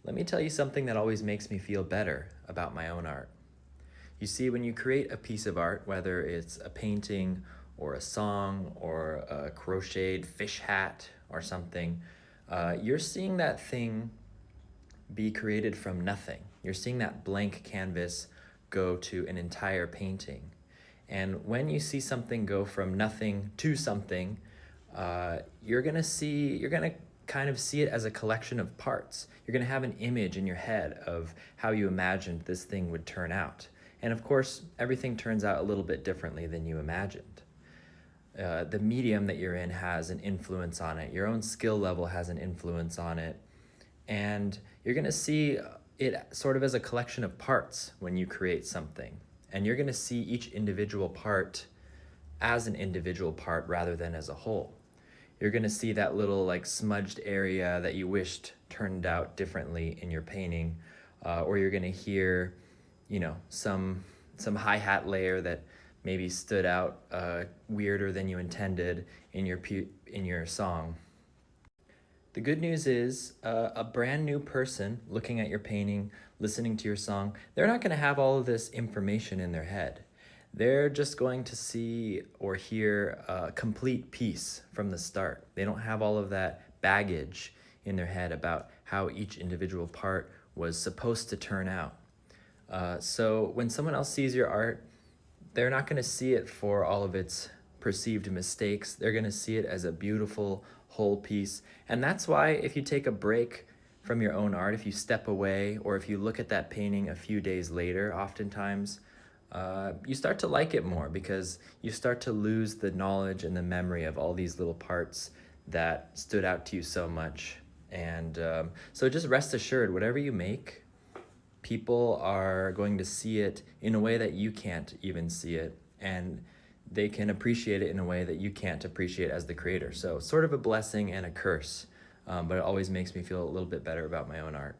Let me tell you something that always makes me feel better about my own art. You see, when you create a piece of art, whether it's a painting or a song or a crocheted fish hat or something, you're seeing that thing be created from nothing. You're seeing that blank canvas go to an entire painting. And when you see something go from nothing to something, you're gonna kind of see it as a collection of parts. You're gonna have an image in your head of how you imagined this thing would turn out. And of course, everything turns out a little bit differently than you imagined. The medium that you're in has an influence on it. Your own skill level has an influence on it. And you're gonna see it sort of as a collection of parts when you create something. And you're gonna see each individual part as an individual part rather than as a whole. You're gonna see that little like smudged area that you wished turned out differently in your painting, or you're gonna hear, some hi-hat layer that maybe stood out weirder than you intended in your song. The good news is a brand new person looking at your painting, listening to your song, they're not going to have all of this information in their head. They're just going to see or hear a complete piece from the start. They don't have all of that baggage in their head about how each individual part was supposed to turn out. So when someone else sees your art, they're not going to see it for all of its perceived mistakes. They're going to see it as a beautiful whole piece. And that's why if you take a break from your own art, if you step away, or if you look at that painting a few days later, oftentimes, you start to like it more because you start to lose the knowledge and the memory of all these little parts that stood out to you so much. And so just rest assured, whatever you make, people are going to see it in a way that you can't even see it, and they can appreciate it in a way that you can't appreciate as the creator. So sort of a blessing and a curse, but it always makes me feel a little bit better about my own art.